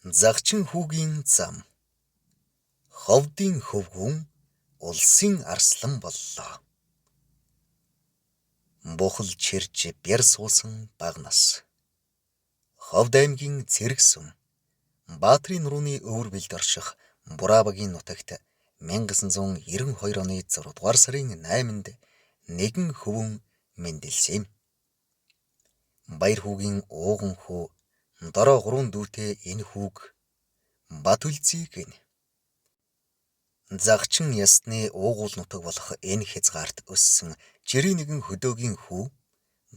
Загчин хүүгийн зам. Ховдын хөвгүүн улсын арслан боллоо. Бухал чирж бяр суусан бага нас. Ховд аймгийн Цэрэг сум. Баатрийн нурууны өвөр бэлд орших Бурабагийн нутагт 1992 оны 6 дугаар сарын 8-нд нэгэн хөвөн мэндэлсэн юм. Баяр хүүгийн ууган хүү дороо 3 дүүтэй энэ хүүг Бат үлзий гэнэ. Загчин ясны уугуул нутаг болох энэ хязгаарт өссөн жирийн нэгэн хөдөөгийн хүү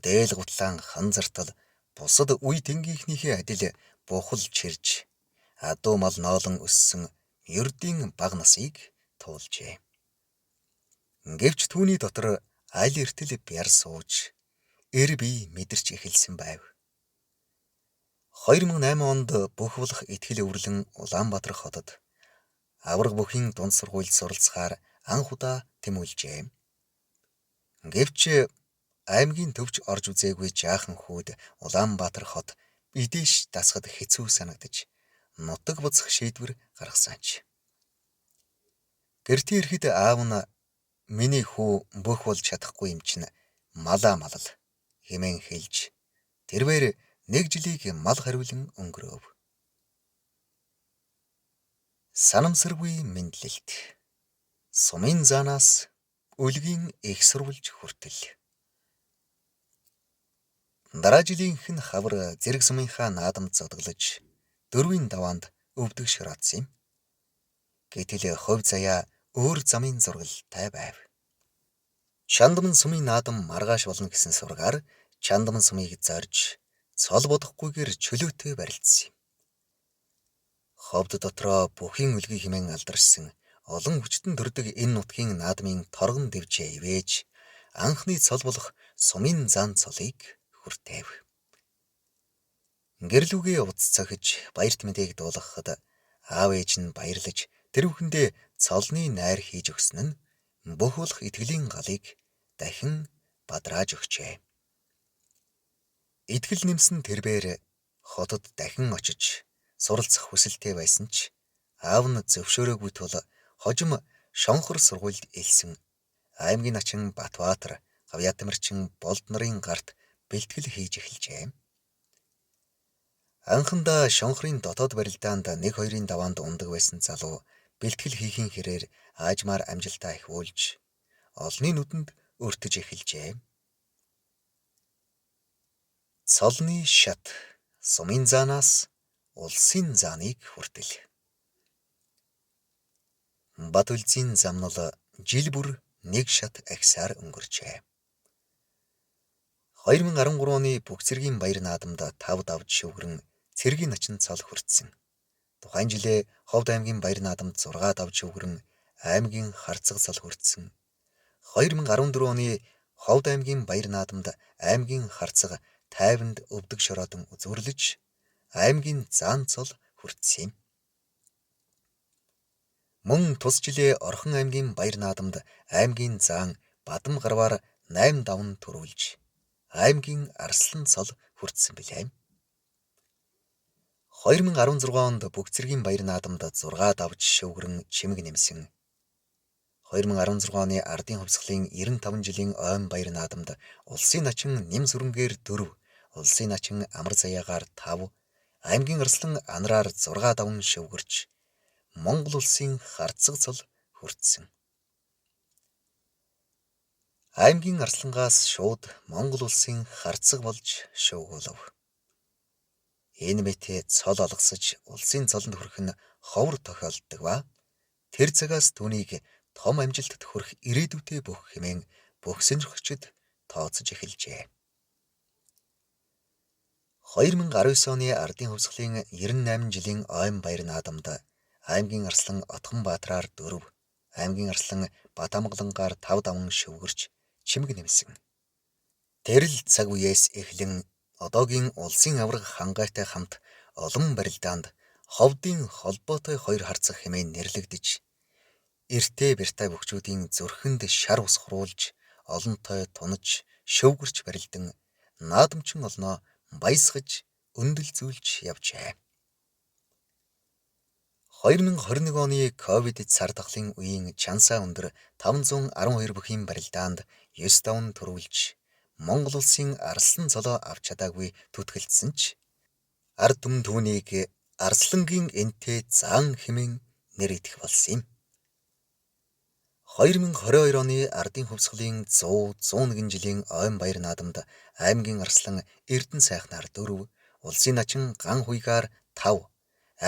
дээл гутлаан ханзартал бусад үе тэнгийнхнийхээ адил бухал чирж адуу мал ноолон өссөн ердийн бага насыг туулжээ. Гэвч түүний дотор аль эртэл бяр сууж эр бие мэдэрч эхэлсэн байв. 2008 онд бүх болох итгэл өвөрлөн Улаанбаатар хотод авраг бүхийн дунд сургуульд суралцахаар анх удаа тэмүүлжээ. Гэвч аймгийн төвч орж үзээгүй жаахан хүүд Улаанбаатар хот бидээш дасахад хэцүү санагдаж нутаг буцах шийдвэр гаргасанч. Гэртээ ирэхэд аав нь миний хүү бүх болж чадахгүй юм чинь малаа малал хэмээн хэлж тэрээр нэг жилийг мал хариулан өнгөрөөв. Санамсаргүй мэдлэлт. Сумын заанаас үлгийн их сурвалж хүртэл. Дараа жилийнхэн хавар Зэрэг сумынхаа наадамд зодглож дөрвийн даваанд өвдөг шороодсон юм. Гэтэл хувь заяа өөр замын зургалтай байв. Чандман сумын наадам маргааш болно гэсэн сургаар Чандман сумыг зорж цол бодохгүйгээр чөлөөтэй барилдсан юм. Ховд дотроо бүхийн үлгий хэмээн алдаршсан олон хүчтэн төрдөг энэ нутгийн наадмын торгон дэвжээ ивэж анхны цол болох сумын зан цолыг хүртээв. Гэрлүүгээ уц цохиж баярт мэдээг дуулгахад аав ээж нь баярлаж тэр бүхэндээ цолны найр хийж өгсөн нь бүх болох итгэлийн галыг дахин бадрааж өгчээ. Итгэл нэмсэн тэрбээр хотод дахин очиж суралцах хүсэлтэй байсан ч аав нь зөвшөөрөөгүй тул хожим шонхор сургуульд элсэн аймгийн начин Батбаатар Гавьяатамирчин Болд нарын гарт бэлтгэл хийж эхэлжээ. Анхандаа шонхрын дотоод барилдаанд 1-2-ын даваанд ундаг байсан залуу бэлтгэл хийхин хэрээр аажмаар амжилтаа их уулж олны нүдэнд өртөж эхэлжээ. Цолны шат сумын заанаас улсын зааныг хүртэл. Бат үлзийн замнал жил бүр нэг шат агсаар өнгөрчээ. 2013 оны Бүх цэргийн баяр наадамд 5 давж шөвгөрөн цэргийн начин цол хүртсэн. Тухайн жилээ Ховд аймгийн баяр наадамд 6 давж шөвгөрөн аймгийн харцаг цол хүртсэн. 2014 оны Ховд аймгийн баяр наадамд аймгийн харцаг тайванд өвдөг шороодон үзүүрлэж аймгийн заан цол хүртсэн юм. Мөн тус жилээ Орхон аймгийн баяр наадамд аймгийн заан Бадам гарваар 8 давн төрүүлж аймгийн арслан цол хүртсэн билээ. 2016 онд Бүх цэргийн баяр наадамд 6 давж шөвгөрөн чимэг нэмсэн. 2016 оны Ардын хувьсгалын 95 жилийн ойн баяр наадамд улсын начин Нэм сүрэнгээр 4, улсын начин Амар заяагаар 5, аймгийн арслан Анараар 6 давн шөвгөрч Монгол улсын харцаг цол хүртсэн. Аймгийн арслангаас шууд Монгол улсын харцаг болж шуугуулав. Энэ мэтээ цол олгосож улсын цолонд хүрэх нь ховор тохиолддог ба тэр цагаас түүнийг том амжилтад хүрэх ирээдүйтэй бүх хэмээн бүх сонирхогчид тооцож эхэлжээ. 2019 оны Ардын хувьсгалын 98 жилийн ойн баяр наадамд аймгийн арслан Отхон Баатраар 4, аймгийн арслан Бат амгалангаар 5 давн шөвгөрч чимэг нэмсэн. Тэр л цаг үеэс эхлэн одоогийн улсын авраг хангайтай хамт олон барилдаанд Ховдын холбоотой 2 харцаг хэмээн нэрлэгдэж эртээ бяртай бөхчүүдийн зүрхэнд шар ус хуруулж олонтой тунаж шөвгөрч барилдан наадамчин олноо баясгаж өндөлзүүлж явжээ. 2021 оны ковид цар тахлын үеийн чансаа өндөр 512 бүхий барилдаанд 9 давн төрүүлж Монгол улсын арслан цолоо авч чадаагүй түтгэлцсэн ч ард түмэн түүнийг Арслангийн энтэй заан хэмээн нэр идэх болсон юм. 2022 оны ардын хувьсгалын 100-101 жилийн ойн баяр наадамд аймгийн арслан Эрдэнэ сайхнаар 4, улсын начин ган хуйгаар 5,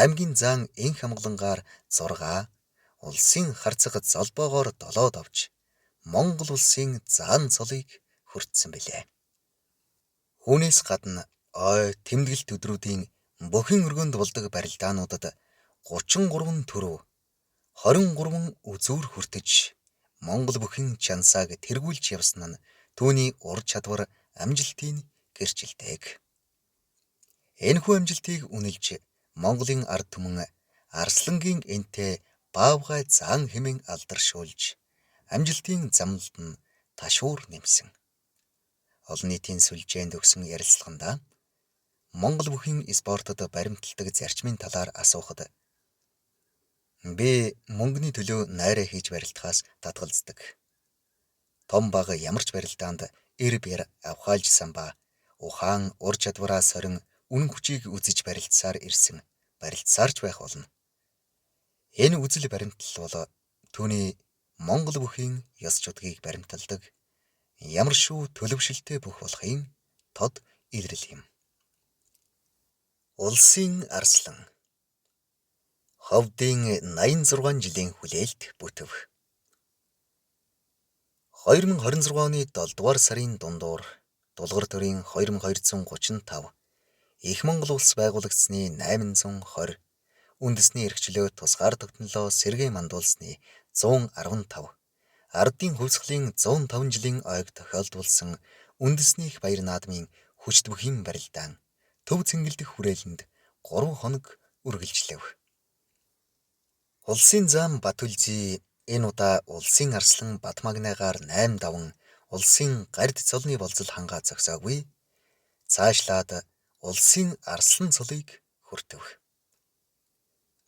аймгийн заан энх амгалангаар 6, улсын харцаг золбоогоор 7 авч Монгол улсын заан цолыг хүртсэн билээ. Үүнээс гадна ой тэмдэглэлт өдрүүдийн бүхэн өргөнд болдог барилдаануудад 33 төрөв 23 үзүүр хүртэж Монгол бүхэн чансааг тэргүүлж явсан нь түүний ур чадвар амжилтыг гэрчилдэг. Энэхүү амжилтыг үнэлж Монголын ард түмэн Арслангийн энтэй Баавгай заан хэмээн алдаршуулж амжилтын замналд нь ташуур нэмсэн. Олон нийтийн сүлжээнд өгсөн ярилцлаганда Монгол бүхэн спортод баримталдаг зарчмын талаар асуухад би мөнгөний төлөө найраа хийж барилдахаас татгалздаг. Том бага ямар ч барилдаанд эр бэр авхаалжсан ба ухаан ур чадвараа сорин үнэн хүчийг үзэж барилдсаар ирсэн барилдсаарч байх болно. Энэ үзэл баримтлал бол түүний Монгол бүхийн ёс чудгийг баримталдаг ямар шүү төлөвшөлтэй бүх болохын тод илрэл юм. Улсын арслан Ховдын 86 жилийн хүлээлт бүтэв. 2026 оны 7 дугаар сарын дундуур дулгар төрийн 2235 Их Монгол улс байгуулагдсны 820 үндэсний эрхчлөө тусгаар тогтнолоо сэргээ мандуулсны 115 ардын хувьсгалын 105 жилийн ойг тохиолдуулсан үндэснийх баяр наадмын хүчт бүхий барилдаан төв цэнгэлдэх хүрээлэнд 3 хоног үргэлжлэв. Улсын зам Батүлзий энэ удаа улсын арслан Батмагнайгаар 8 даван улсын гард цолны болзол хангаа зогсоогүй цаашлаад улсын арслан цолыг хүртэв.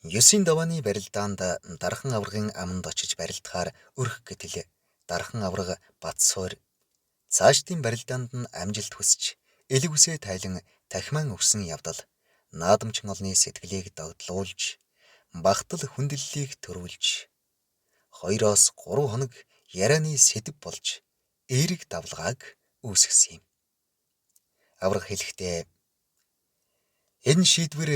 9 давааны барилдаанд Дархан аврагын аманд очиж барилдахаар өрх гэтэл Дархан авраг Батсуур цаашдын барилдаанд нь амжилт хүсч элэг үсээ тайлан тахиман өгсөн явдал наадамчин олны сэтгэлийг догдлуулж багтал хүндлэлийг төрүүлж 2-3 хоног ярианы сэдэв болж эерэг давлгааг үүсгэсэн юм. Авраг хэлэхдээ энэ шийдвэр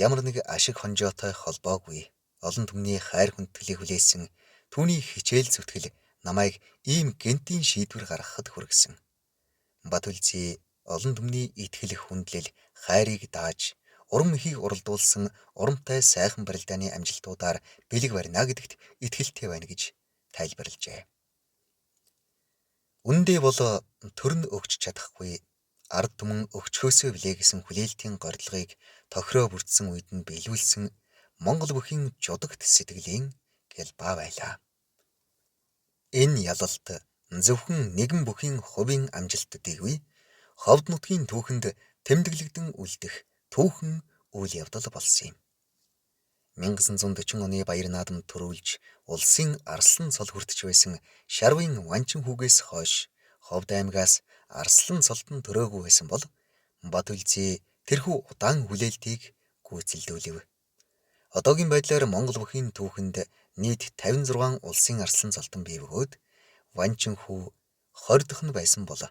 ямар нэг ашиг хонжоотой холбоогүй олон түмний хайр хүндэтгэлийг хүлээсэн түүний хичээл зүтгэл намайг ийм гэнтийн шийдвэр гаргахад хүргэсэн. Батүлзий олон түмний итгэл хүндлэл хайрыг дааж урам ихийг уралдуулсан урамтай сайхан барилдааны амжилтуудаар бэлэг барина гэдэгт итгэлтэй байна гэж тайлбарлажээ. Үндэ бол төр нь өгч чадахгүй ард түмэн өгчхөөсөө билээ гэсэн хүлээлтийн гордлогыг тохироо бүрдсэн үед нь биелүүлсэн Монгол бүхийн жудагт сэтгэлийн гэлбаа байлаа. Энэ ялалт зөвхөн нэгэн бүхийн хувийн амжилт дэггүй ховд нутгийн түүхэнд тэмдэглэгдэн үлдэх түүхэн үйл явдал болсон юм. 1940 оны баяр наадамд төрүүлж улсын арслан цол хүртэж байсан Шарвын Ванчин хүүгээс хойш Ховд аймгаас арслан цолтон төрөөгүй байсан бол Батүлзий тэрхүү удаан хүлээлтийг гүйцэлдүүлэв. Одоогийн байдлаар Монгол бүхийн түүхэнд нийт 56 улсын арслан цолтон бий бөгөөд Ванчин хүү 20 дахь нь байсан бол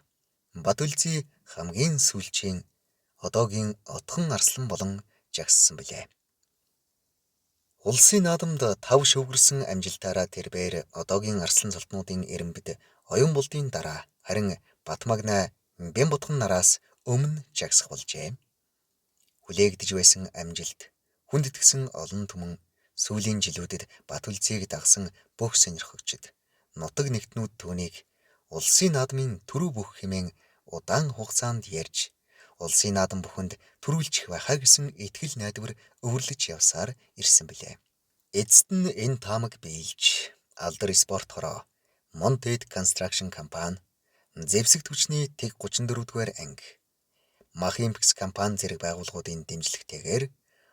Батүлзий хамгийн сүүлчийн одоогийн отхон арслан болон жагссан билээ. Улсын наадамд 5 шөвгөрсөн амжилтаараа тэрбээр одоогийн арслан цолтнуудын эренбэд оюун булдын дараа харин Батмагнай Бямбутхан нараас өмнө жагсах болжээ. Хүлээгдэж байсан амжилт хүндэтгсэн олон түмэн сүүлийн жилүүдэд Батүлзийг дагсан бүх сонирхогчид нутаг нэгтнүүд түүнийг улсын наадмын түрүү бүх хэмээн удаан хугацаанд ярьж улсын наадам бүхэнд төрүүлчих байхаа гэсэн итгэл найдвар өвөрлөж явсаар ирсэн билээ. Эцэст нь энэ таамаг биелж Алдар спорт хороо, Monted Construction компани, Зэвсэгт хүчний Тэг 34 дугаар анги, Махимпекс компани зэрэг байгууллагуудын дэмжлэгтэйгээр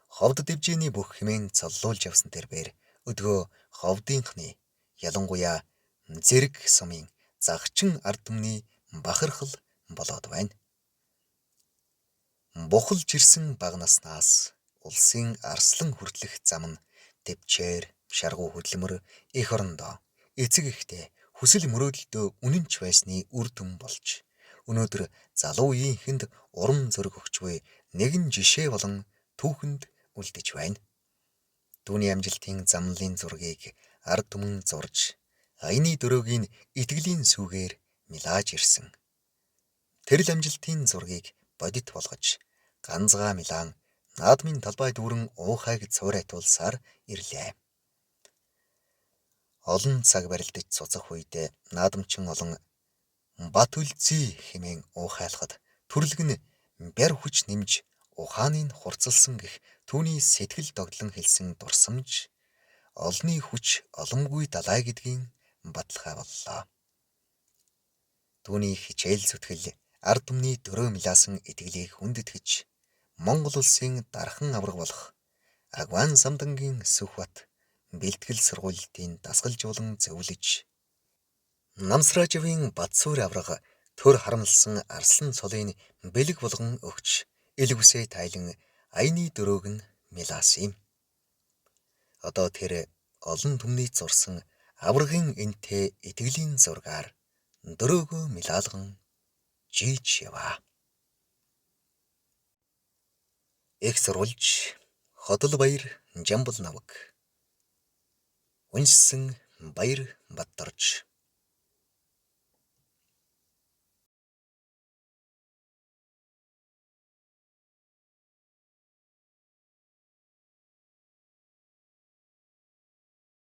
ховд дэвжээний бүх хэмээн цоллуулж явсан тэрээр өдгөө ховдынхны ялангуяа зэрэг сумын загчин ард түмний бахархал болоод байна. Бухалж ирсэн бага наснаас улсын арслан хүртлэх зам нь төвчээр шаргуу хөдөлмөр эх орондоо эцэг ихтэй хүсэл мөрөөдөлтөө үнэнч байсны үр дүн болж өнөөдөр залуу үеийнхэнд урам зориг өгч буй нэгэн жишээ болон түүхэнд үлдэж байна. Түүний амжилтын замналын зургийг ард түмэн зурж аяны дөрөөгийн итгэлийн сүгээр милааж ирсэн. Тэрл амжилтын зургийг бодит болгож ганцгаа милаан наадмын талбай дүүрэн уухайг цуврайтуулсаар ирлээ. Олон цаг барилдаж цуцах үед наадамчин олон бат үлзий хэмээн уухайлахад төрлөг нь бяр хүч нэмж ухааныг хурцлсан гэх түүний сэтгэл догдлон хэлсэн дурсамж олны хүч оломгүй далай гэдгийн баталгаа боллоо. Түүний хичээл зүтгэл ард түмний дөрөө милаасан итгэлийг хүндэтгэж Монгол улсын дархан авраг болох Агван Самдангийн Сүхбат бэлтгэл сургуулийн дасгалжуулан зөвлөж Намсрааживын Бадсуур авраг төр харамлсан арслан цолын бэлэг болгон өгч элвүсээ тайлан аяны дөрөөг нь милаасан юм. Одоо тэр олон түмний зурсан аврагын энтэй итгэлийн зургаар дөрөөгөө милаалган жийж яваа. Их сурвалж Хотолбаяр Жамбал наваг. Уншсан Баяр Баддарж.